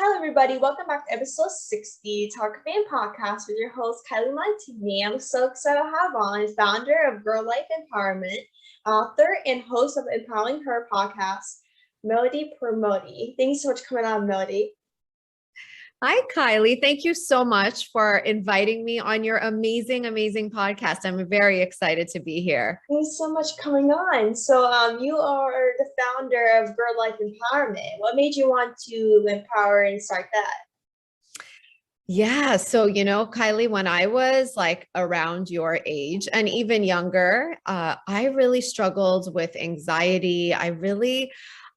Hello, everybody. Welcome back to episode 60, Talkoffamepod podcast with your host, Kylie. I'm so excited to have on founder of GirlLife Empowerment, author and host of Empowering Her podcast, Melody Pourmoradi. Thank you so much for coming on, Melody. Hi, Kylie. Thank you so much for inviting me on your amazing podcast. I'm very excited to be here. Thanks so much for coming on. So you are the founder of GirlLife Empowerment. What made you want to empower and start that? Yeah. So, Kylie, when I was like around your age and even younger, I really struggled with anxiety. I really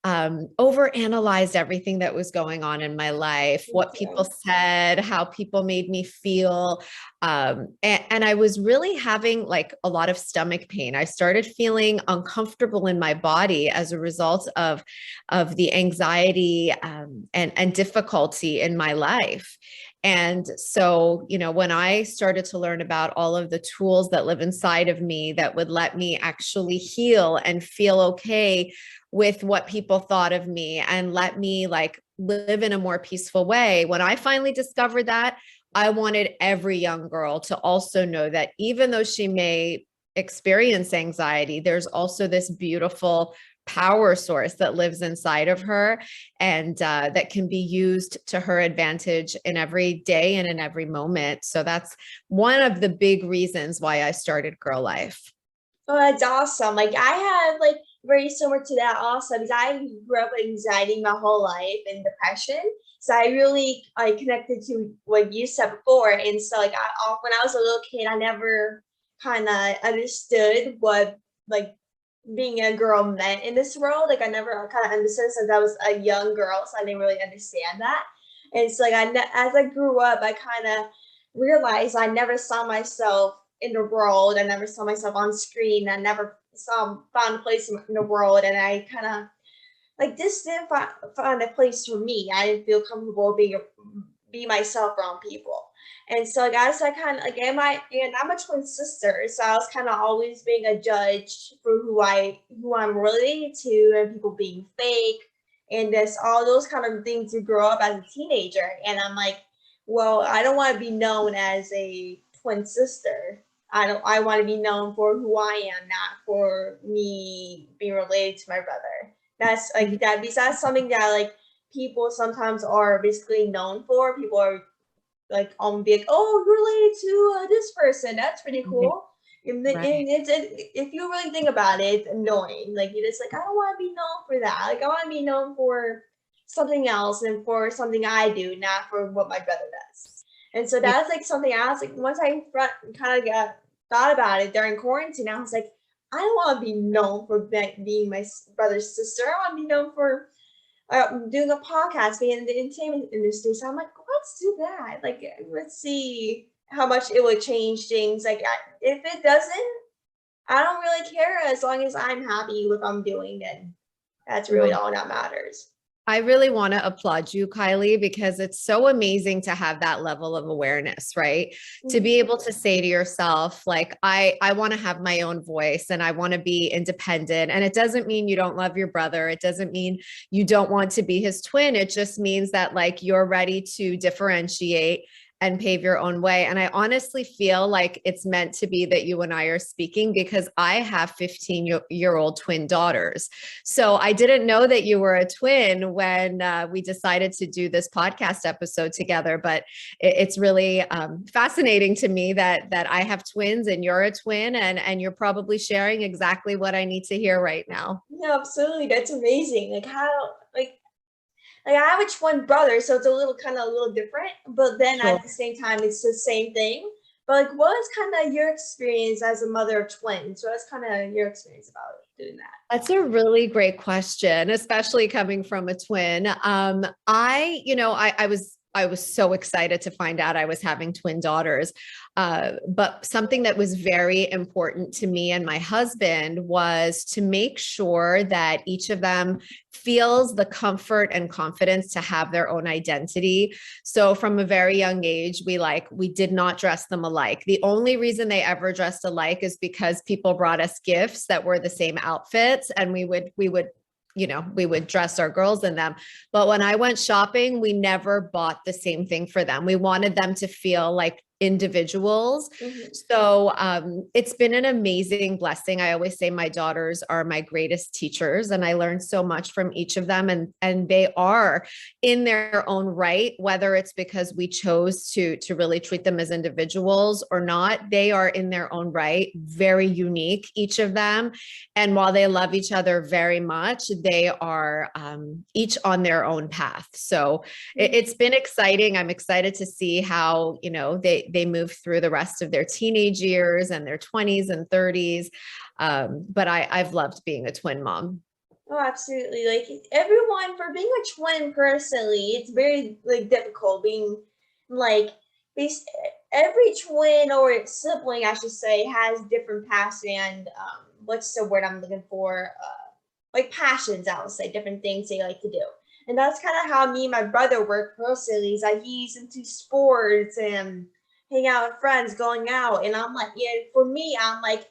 overanalyzed everything that was going on in my life, what people said, how people made me feel. And I was really having like a lot of stomach pain. I started feeling uncomfortable in my body as a result of the anxiety and difficulty in my life. And so, when I started to learn about all of the tools that live inside of me that would let me actually heal and feel okay with what people thought of me and let me like live in a more peaceful way. When I finally discovered that, I wanted every young girl to also know that even though she may experience anxiety, there's also this beautiful power source that lives inside of her and that can be used to her advantage in every day and in every moment. So that's one of the big reasons why I started GirlLife. Oh, that's awesome. Like I have like very similar to that also because I grew up with anxiety my whole life and depression. So I really connected to what you said before. And so like when I was a little kid, I never kind of understood what like being a girl meant in this world. Like I never kind of understood since I was a young girl, so I didn't really understand that. And so like as I grew up, I kind of realized I never saw myself in the world. I never saw myself on screen. I never found a place in the world, and I kind of like this didn't find a place for me. I didn't feel comfortable be myself around people. And so like I kind of like and I'm a twin sister, so I was kind of always being a judge for who I'm related to and people being fake and this all those kind of things to grow up as a teenager. And I'm like, well, I don't want to be known as a twin sister. I want to be known for who I am, not for me being related to my brother. That's like that because that's something that like people sometimes are basically known for. People are like be like, oh, you're related to this person. That's pretty cool. And if you really think about it, it's annoying. Like you're just like, I don't want to be known for that. Like I want to be known for something else and for something I do, not for what my brother does. And so that's like something I was like, once I kind of thought about it during quarantine, I was like, I don't want to be known for being my brother's sister. I want to be known for doing a podcast, being in the entertainment industry. So I'm like, let's do that. Like, let's see how much it would change things. Like, if it doesn't, I don't really care as long as I'm happy with what I'm doing. Then that's really all that matters. I really want to applaud you, Kylie, because it's so amazing to have that level of awareness, right? Mm-hmm. To be able to say to yourself, like, I want to have my own voice and I want to be independent. And it doesn't mean you don't love your brother. It doesn't mean you don't want to be his twin. It just means that like you're ready to differentiate and pave your own way. And I honestly feel like it's meant to be that you and I are speaking because I have 15-year-old twin daughters. So I didn't know that you were a twin when we decided to do this podcast episode together, but it's really fascinating to me that I have twins and you're a twin and you're probably sharing exactly what I need to hear right now. Yeah, absolutely. That's amazing. Like I have a twin brother, so it's a little different, but then at the same time, it's the same thing. But like, what is kind of your experience as a mother of twins? What's kind of your experience about doing that? That's a really great question, especially coming from a twin. I was so excited to find out I was having twin daughters. But something that was very important to me and my husband was to make sure that each of them feels the comfort and confidence to have their own identity. So from a very young age, we did not dress them alike. The only reason they ever dressed alike is because people brought us gifts that were the same outfits, and we would we would dress our girls in them. But when I went shopping, we never bought the same thing for them. We wanted them to feel like individuals. Mhm. So it's been an amazing blessing. I always say my daughters are my greatest teachers, and I learned so much from each of them. And they are in their own right, whether it's because we chose to really treat them as individuals or not. They are in their own right, very unique, each of them. And while they love each other very much, they are each on their own path. So it's been exciting. I'm excited to see how, they move through the rest of their teenage years and their 20s and 30s. But I've loved being a twin mom. Oh, absolutely. Like everyone, for being a twin personally, it's very like difficult being like bas every twin or sibling, I should say, has different paths and what's the word I'm looking for? Like passions, I would say, different things they like to do. And that's kind of how me and my brother work personally. Is like he's into sports and hang out with friends, going out, and I'm like, yeah. For me, I'm like,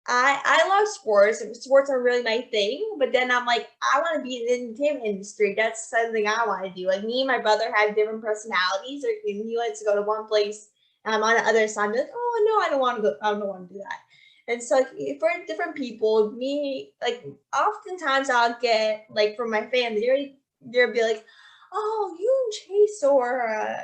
I love sports. Sports are really my thing. But then I'm like, I want to be in the entertainment industry. That's something I want to do. Like me and my brother have different personalities. Or he likes to go to one place, and I'm on the other side. I'm like, oh no, I don't want to go. I don't want to do that. And so like, for different people, me like oftentimes I'll get like from my family, they'll be like, oh, you and Chase or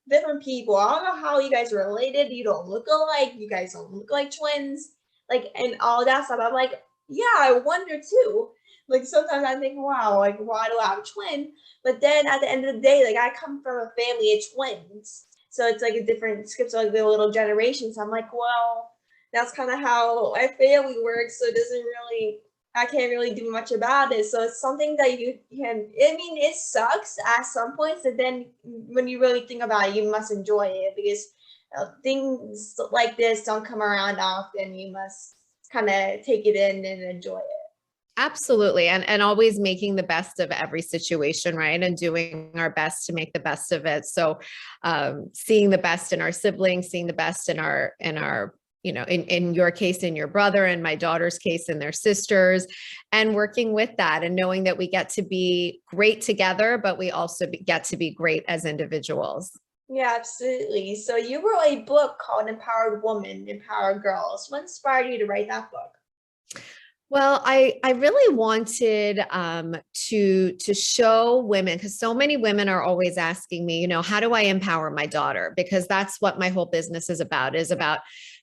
different people. I don't know how you guys are related. You don't look alike. You guys don't look like twins. Like and all that stuff. I'm like, yeah, I wonder too. Like sometimes I think, wow, like why do I have a twin? But then at the end of the day, like I come from a family of twins. So it's like a different skips like the little generation. So I'm like, well, that's kind of how my family works. So it doesn't really I can't really do much about it. So it's something that you can, I mean, it sucks at some points, but then when you really think about it, you must enjoy it because things like this don't come around often. You must kind of take it in and enjoy it. Absolutely. And always making the best of every situation, right? And doing our best to make the best of it. So seeing the best in our siblings, seeing the best in our in your case, in your brother, and my daughter's case, in their sisters, and working with that and knowing that we get to be great together, but we also get to be great as individuals. Yeah, absolutely. So you wrote a book called Empowered Woman, Empowered Girls. What inspired you to write that book? Well, I really wanted to show women, because so many women are always asking me, how do I empower my daughter? Because that's what my whole business is about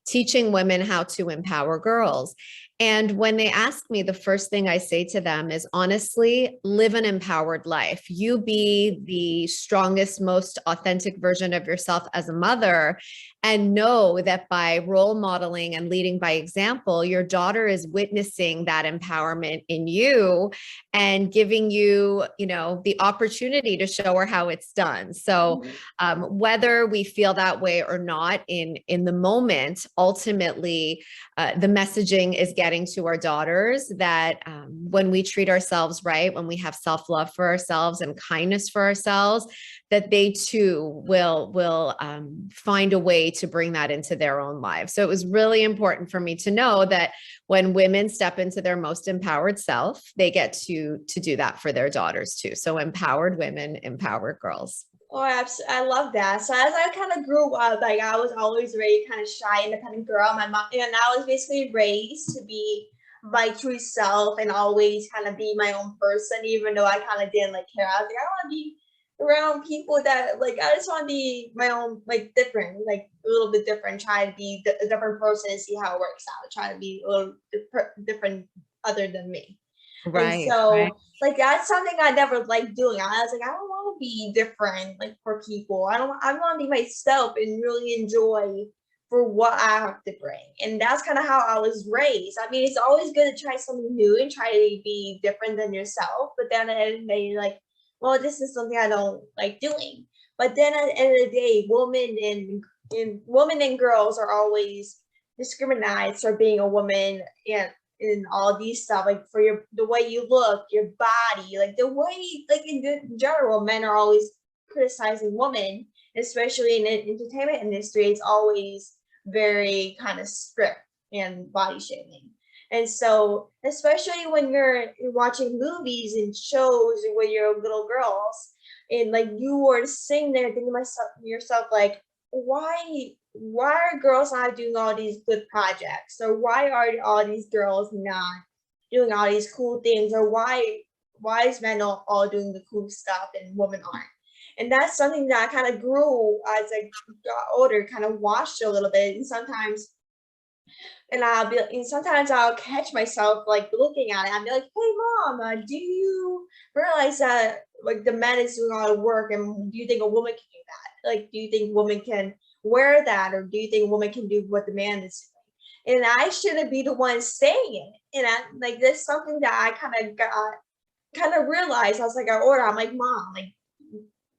teaching women how to empower girls. And when they ask me, the first thing I say to them is, honestly, live an empowered life. You be the strongest, most authentic version of yourself as a mother, and know that by role modeling and leading by example, your daughter is witnessing that empowerment in you and giving you, the opportunity to show her how it's done. So whether we feel that way or not in the moment, ultimately, the messaging is getting to our daughters that when we treat ourselves right, when we have self-love for ourselves and kindness for ourselves, that they too will find a way to bring that into their own lives. So it was really important for me to know that when women step into their most empowered self, they get to do that for their daughters too. So empowered women, empowered girls. Oh, I love that. So as I kind of grew up, like I was always very kind of shy, independent girl. My mom and I was basically raised to be my true self and always kind of be my own person, even though I kind of didn't like care. I was like, I want to be around people that like I just want to be my own, like different, like a little bit different. Try to be a different person and see how it works out. Try to be a little different other than me. And Right, right. so, like, that's something I never liked doing. I was like, I don't want to be different, like, for people. I want to be myself and really enjoy for what I have to bring. And that's kind of how I was raised. I mean, it's always good to try something new and try to be different than yourself. But then at the end of the day, you're like, well, this is something I don't like doing. But then at the end of the day, women and girls are always discriminated for being a woman and in all these stuff, like for the way you look, your body, like the way, like in general, men are always criticizing women, especially in the entertainment industry. It's always very kind of strict and body shaming. And so, especially when you're watching movies and shows with your little girls, and like you are sitting there thinking to yourself like, why are girls not doing all these good projects, or why are all these girls not doing all these cool things, or why is men all doing the cool stuff and women aren't? And that's something that I kind of grew as I got older, kind of watched a little bit, and sometimes I'll catch myself like looking at it. I'll be like, "Hey, mom, do you realize that like the man is doing all the work, and do you think a woman can do that? Like, do you think women can wear that, or do you think a woman can do what the man is doing?" And I shouldn't be the one saying it. And like that's something that I kind of realized as I got older. I'm like, "Mom,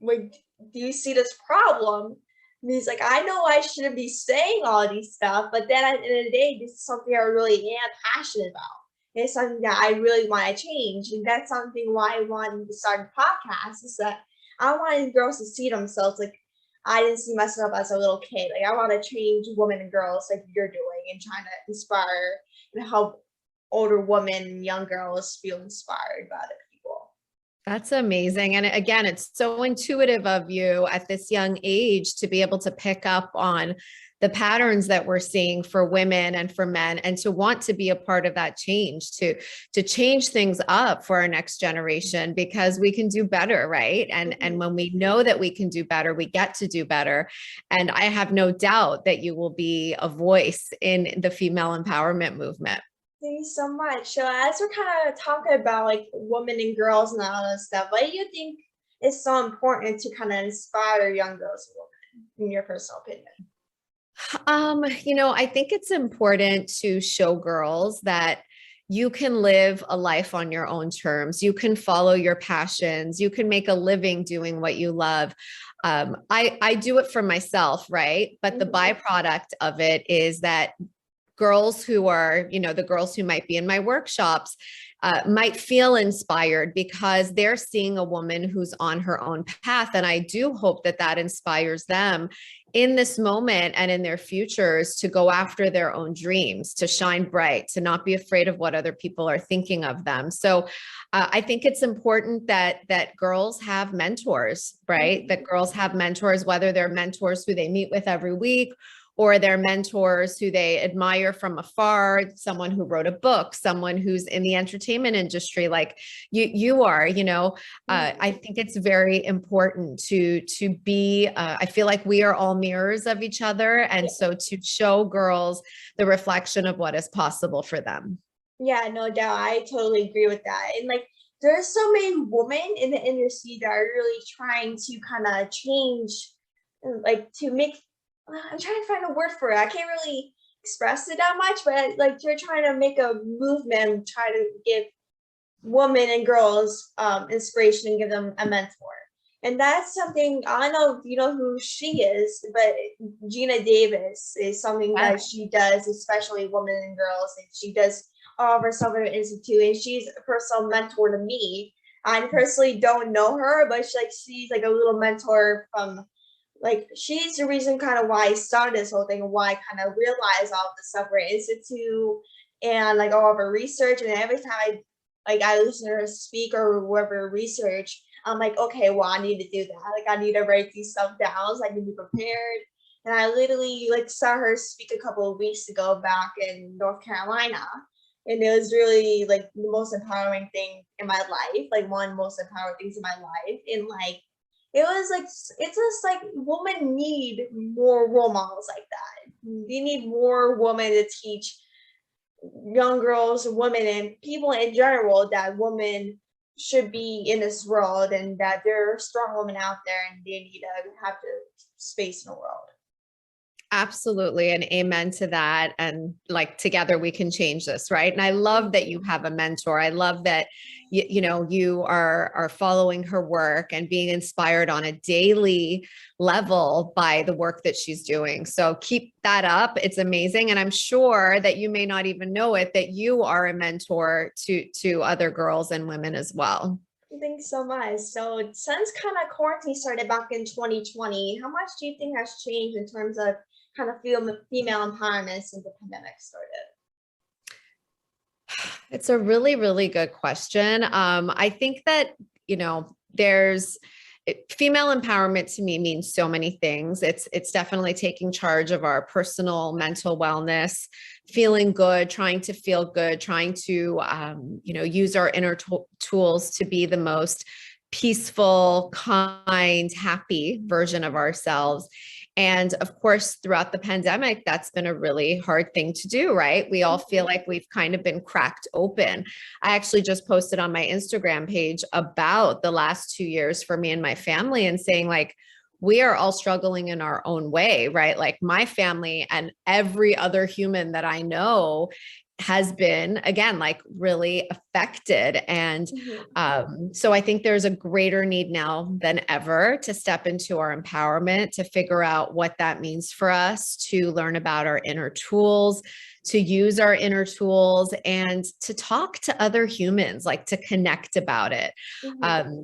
like, do you see this problem?" And he's like, "I know I shouldn't be saying all these stuff, but then at the end of the day, this is something I really am passionate about. It's something that I really want to change." And that's something why I wanted to start a podcast, is that I wanted girls to see themselves like I didn't see myself as a little kid. Like I want to change women and girls like you're doing, and trying to inspire and help older women and young girls feel inspired by other people. That's amazing. And again, it's so intuitive of you at this young age to be able to pick up on the patterns that we're seeing for women and for men, and to want to be a part of that change, to change things up for our next generation, because we can do better, right? And when we know that we can do better, we get to do better. And I have no doubt that you will be a voice in the female empowerment movement. Thank you so much. So as we're kind of talking about like women and girls and all that stuff, what do you think is so important to kind of inspire young girls and women, in your personal opinion? I think it's important to show girls that you can live a life on your own terms. You can follow your passions. You can make a living doing what you love. I do it for myself, right? But the byproduct of it is that girls who are, the girls who might be in my workshops might feel inspired because they're seeing a woman who's on her own path. And I do hope that that inspires them in this moment and in their futures to go after their own dreams, to shine bright, to not be afraid of what other people are thinking of them. So I think it's important that girls have mentors, right? That girls have mentors, whether they're mentors who they meet with every week, or their mentors who they admire from afar, someone who wrote a book, someone who's in the entertainment industry, like you are, I think it's very important to be, I feel like we are all mirrors of each other. And so to show girls the reflection of what is possible for them. Yeah, no doubt. I totally agree with that. And like, there's so many women in the industry that are really trying to kind of change, like to make, I'm trying to find a word for it. I can't really express it that much, but like they're trying to make a movement, try to give women and girls inspiration and give them a mentor. And that's something, I don't know if you know who she is, but Gina Davis is something that she does, especially women and girls. And she does all of her stuff at Institute, and she's a personal mentor to me. I personally don't know her, but she's like a little mentor from, like, she's the reason kind of why I started this whole thing, and why I kind of realized all of the stuff for Institute and like all of her research. And every time I listen to her speak or whoever research, I'm like, okay, well, I need to do that. Like, I need to write these stuff down so I can be prepared. And I literally like saw her speak a couple of weeks ago back in North Carolina. And it was really like the most empowering thing in my life, like one of the most empowering things in my life. And like, it was like, it's just like women need more role models like that. They need more women to teach young girls, women, and people in general that women should be in this world, and that there are strong women out there and they need to have the space in the world. Absolutely. And amen to that. And like together we can change this, right? And I love that you have a mentor. I love that you are following her work and being inspired on a daily level by the work that she's doing. So keep that up. It's amazing. And I'm sure that you may not even know it, that you are a mentor to other girls and women as well. Thanks so much. So since kind of quarantine started back in 2020, how much do you think has changed in terms of kind of female empowerment since the pandemic started? It's a really, really good question. I think that, there's female empowerment to me means so many things. It's definitely taking charge of our personal mental wellness, feeling good, trying to feel good, trying to, use our inner tools to be the most peaceful, kind, happy version of ourselves. And of course, throughout the pandemic, that's been a really hard thing to do, right? We all feel like we've kind of been cracked open. I actually just posted on my Instagram page about the last 2 years for me and my family and saying, like, we are all struggling in our own way, right? Like my family and every other human that I know has been, again, like really affected. And so I think there's a greater need now than ever to step into our empowerment, to figure out what that means for us, to learn about our inner tools, to use our inner tools, and to talk to other humans, like to connect about it,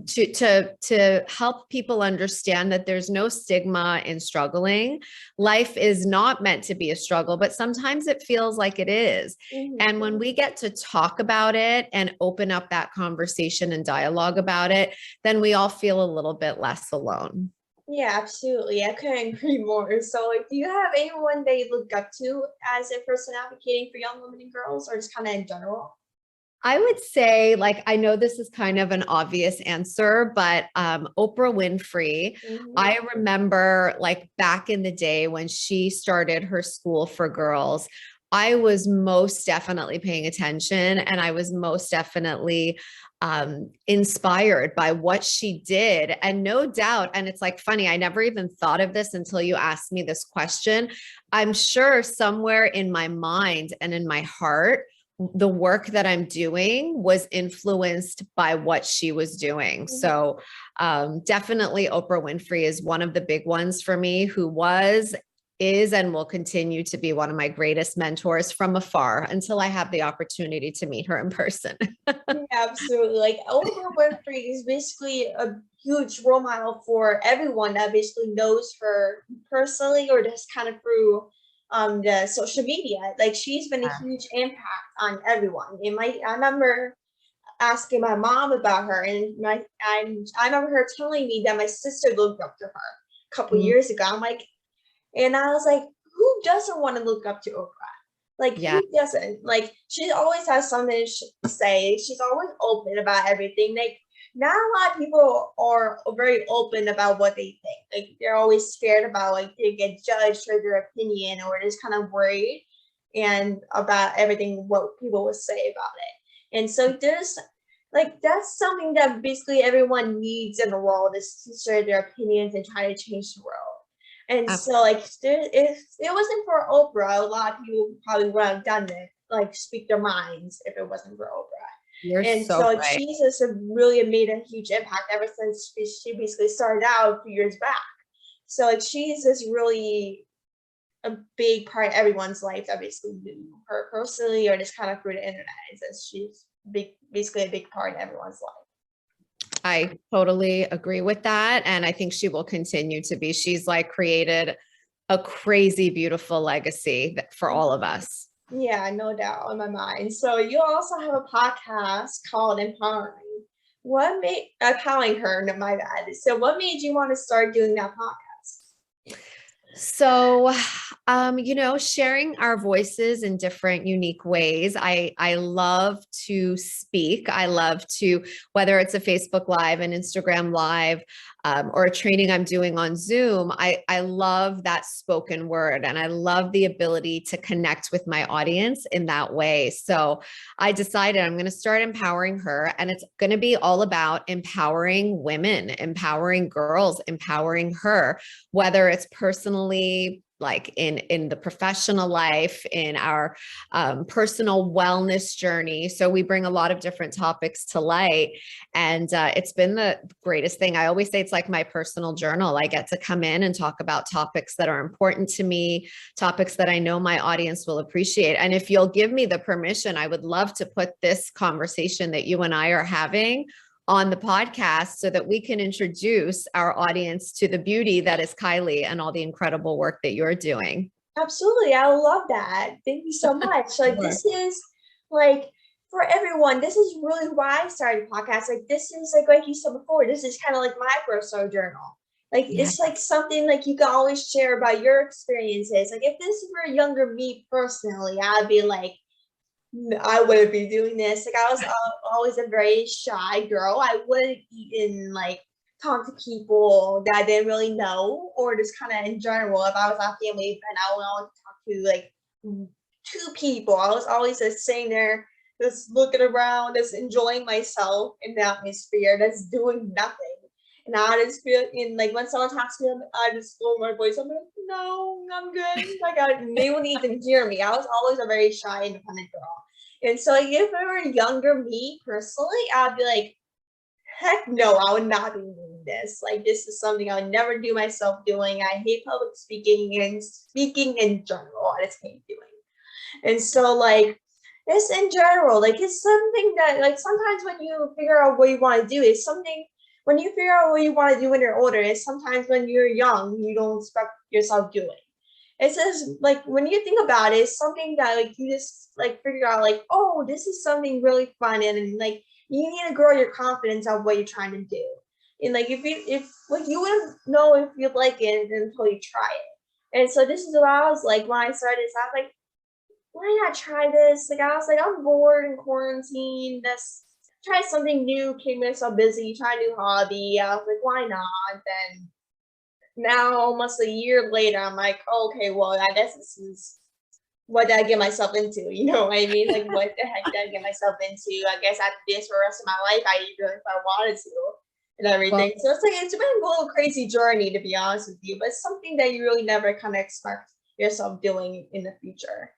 to help people understand that there's no stigma in struggling. Life is not meant to be a struggle, but sometimes it feels like it is. And when we get to talk about it and open up that conversation and dialogue about it, then we all feel a little bit less alone. Yeah, absolutely. I couldn't agree more. So, like, do you have anyone that you look up to as a person advocating for young women and girls, or just kind of in general? I would say, like, I know this is kind of an obvious answer, but Oprah Winfrey, Hmm. I remember like back in the day when she started her school for girls, I was most definitely paying attention, and I was most definitely inspired by what she did. And no doubt, and it's like funny, I never even thought of this until you asked me this question. I'm sure somewhere in my mind and in my heart, the work that I'm doing was influenced by what she was doing. Hmm. So definitely Oprah Winfrey is one of the big ones for me, who was, is, and will continue to be one of my greatest mentors from afar until I have the opportunity to meet her in person. Yeah, absolutely. Like Oprah Winfrey is basically a huge role model for everyone that basically knows her personally or just kind of through the social media. Like she's been a huge impact on everyone. I remember asking my mom about her, and I remember her telling me that my sister looked up to her a couple Mm, years ago. I'm like, and I was like, who doesn't want to look up to Oprah? Like, yeah. who doesn't? Like, she always has something to say. She's always open about everything. Like, not a lot of people are very open about what they think. Like, they're always scared about like they get judged for their opinion, or just kind of worried and about everything what people will say about it. And so there's like that's something that basically everyone needs in the world is to share their opinions and try to change the world. And so, like, if it wasn't for Oprah, a lot of people probably would have done it, like, speak their minds if it wasn't for Oprah. You're And so so, like, right. she's just really made a huge impact ever since she basically started out a few years back. So, like, she's just really a big part of everyone's life that basically knew her personally or just kind of through the internet. It's just she's basically a big part of everyone's life. I totally agree with that. And I think she will continue to be. She's like created a crazy, beautiful legacy for all of us. Yeah, no doubt in my mind. So you also have a podcast called Empowering. What made empowering her? No, my bad. So what made you want to start doing that podcast? So, sharing our voices in different unique ways. I love to speak. I love to, whether it's a Facebook Live, an Instagram Live, or a training I'm doing on Zoom. I love that spoken word, and I love the ability to connect with my audience in that way. So I decided I'm going to start empowering her, and it's going to be all about empowering women, empowering girls, empowering her, whether it's personally, like in the professional life, in our personal wellness journey. So we bring a lot of different topics to light, and it's been the greatest thing. I always say it's like my personal journal. I get to come in and talk about topics that are important to me, topics that I know my audience will appreciate. And if you'll give me the permission, I would love to put this conversation that you and I are having on the podcast so that we can introduce our audience to the beauty that is Kylie and all the incredible work that you're doing. Absolutely, I love that. Thank you so much. Like Sure. this is like for everyone, this is really why I started podcasts. Like this is like you said before, this is kind of like my personal journal. Like it's like something like you can always share about your experiences. Like if this were younger me personally, I'd be like, I wouldn't be doing this. Like I was always a very shy girl. I wouldn't even like talk to people that I didn't really know, or just kind of in general. If I was at a family event, I would always talk to like two people. I was always just sitting there, just looking around, just enjoying myself in the atmosphere, just doing nothing. And I just feel in like when someone talks to me, I just lower my voice. I'm like, no, I'm good. Like they wouldn't even hear me. I was always a very shy, independent girl. And so like, if I were younger me personally, I'd be like, heck no, I would not be doing this. Like this is something I would never do myself doing. I hate public speaking and speaking in general. I just hate doing. And so like this in general, like it's something that like sometimes when you figure out what you want to do, it's something when you figure out what you want to do when you're older, it's sometimes when you're young, you don't expect yourself doing. It's just like when you think about it, it's something that like you just like figure out like, oh, this is something really fun, and like you need to grow your confidence on what you're trying to do. And like if like you wouldn't know if you like it until you try it. And so this is what I was like when I started this, I was like, why not try this? Like I was like, I'm bored in quarantine. Let's try something new, keep myself busy, try a new hobby. I was like, why not? Then now almost a year later, I'm like, okay, well, I guess this is what did I get myself into? You know what I mean? Like what the heck did I get myself into? I guess I have to do this for the rest of my life. I even if I wanted to and everything. So it's like it's been a little crazy journey to be honest with you, but it's something that you really never kind of expect yourself doing in the future.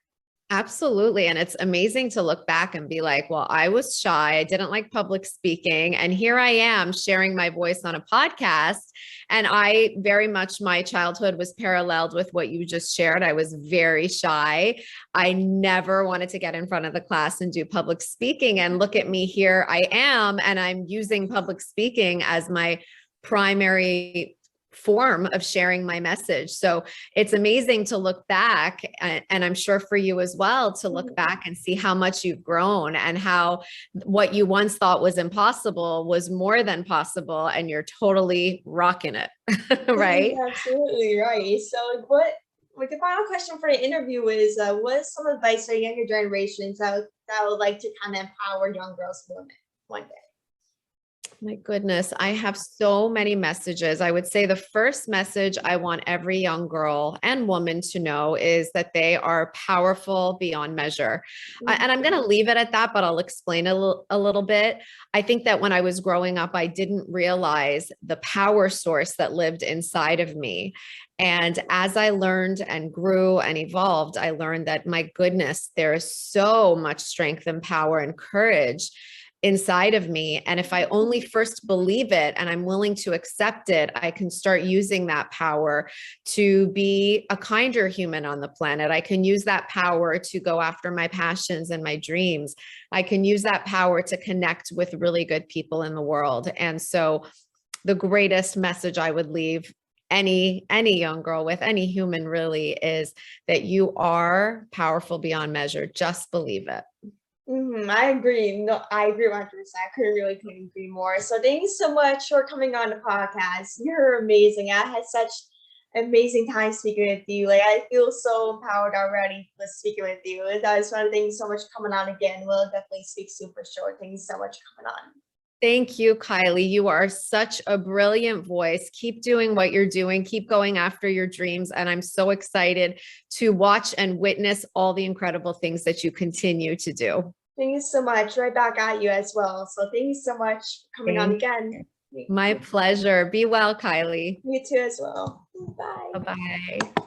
Absolutely. And it's amazing to look back and be like, well, I was shy. I didn't like public speaking. And here I am sharing my voice on a podcast. And I very much, my childhood was paralleled with what you just shared. I was very shy. I never wanted to get in front of the class and do public speaking. And look at me, here I am. And I'm using public speaking as my primary form of sharing my message. So it's amazing to look back, and I'm sure for you as well, to look back and see how much you've grown and how what you once thought was impossible was more than possible, and you're totally rocking it. Right? You're absolutely right. So like the final question for the interview is what is some advice for younger generations that would like to kind of empower young girls and women one day? My goodness, I have so many messages. I would say the first message I want every young girl and woman to know is that they are powerful beyond measure. And I'm going to leave it at that, but I'll explain a little bit. I think that when I was growing up, I didn't realize the power source that lived inside of me. And as I learned and grew and evolved, I learned that, my goodness, there is so much strength and power and courage inside of me. And if I only first believe it and I'm willing to accept it, I can start using that power to be a kinder human on the planet. I can use that power to go after my passions and my dreams. I can use that power to connect with really good people in the world. And so the greatest message I would leave any young girl with, any human really, is that you are powerful beyond measure. Just believe it. I agree. No, I agree 100%. I couldn't agree more. So thank you so much for coming on the podcast. You're amazing. I had such amazing time speaking with you. Like I feel so empowered already with speaking with you. I just want to thank you so much for coming on again. We'll definitely speak soon for sure. Thank you so much for coming on. Thank you, Kylie. You are such a brilliant voice. Keep doing what you're doing. Keep going after your dreams. And I'm so excited to watch and witness all the incredible things that you continue to do. Thank you so much. Right back at you as well. So thank you so much for coming on again. My pleasure. Be well, Kylie. You too as well. Bye. Bye-bye.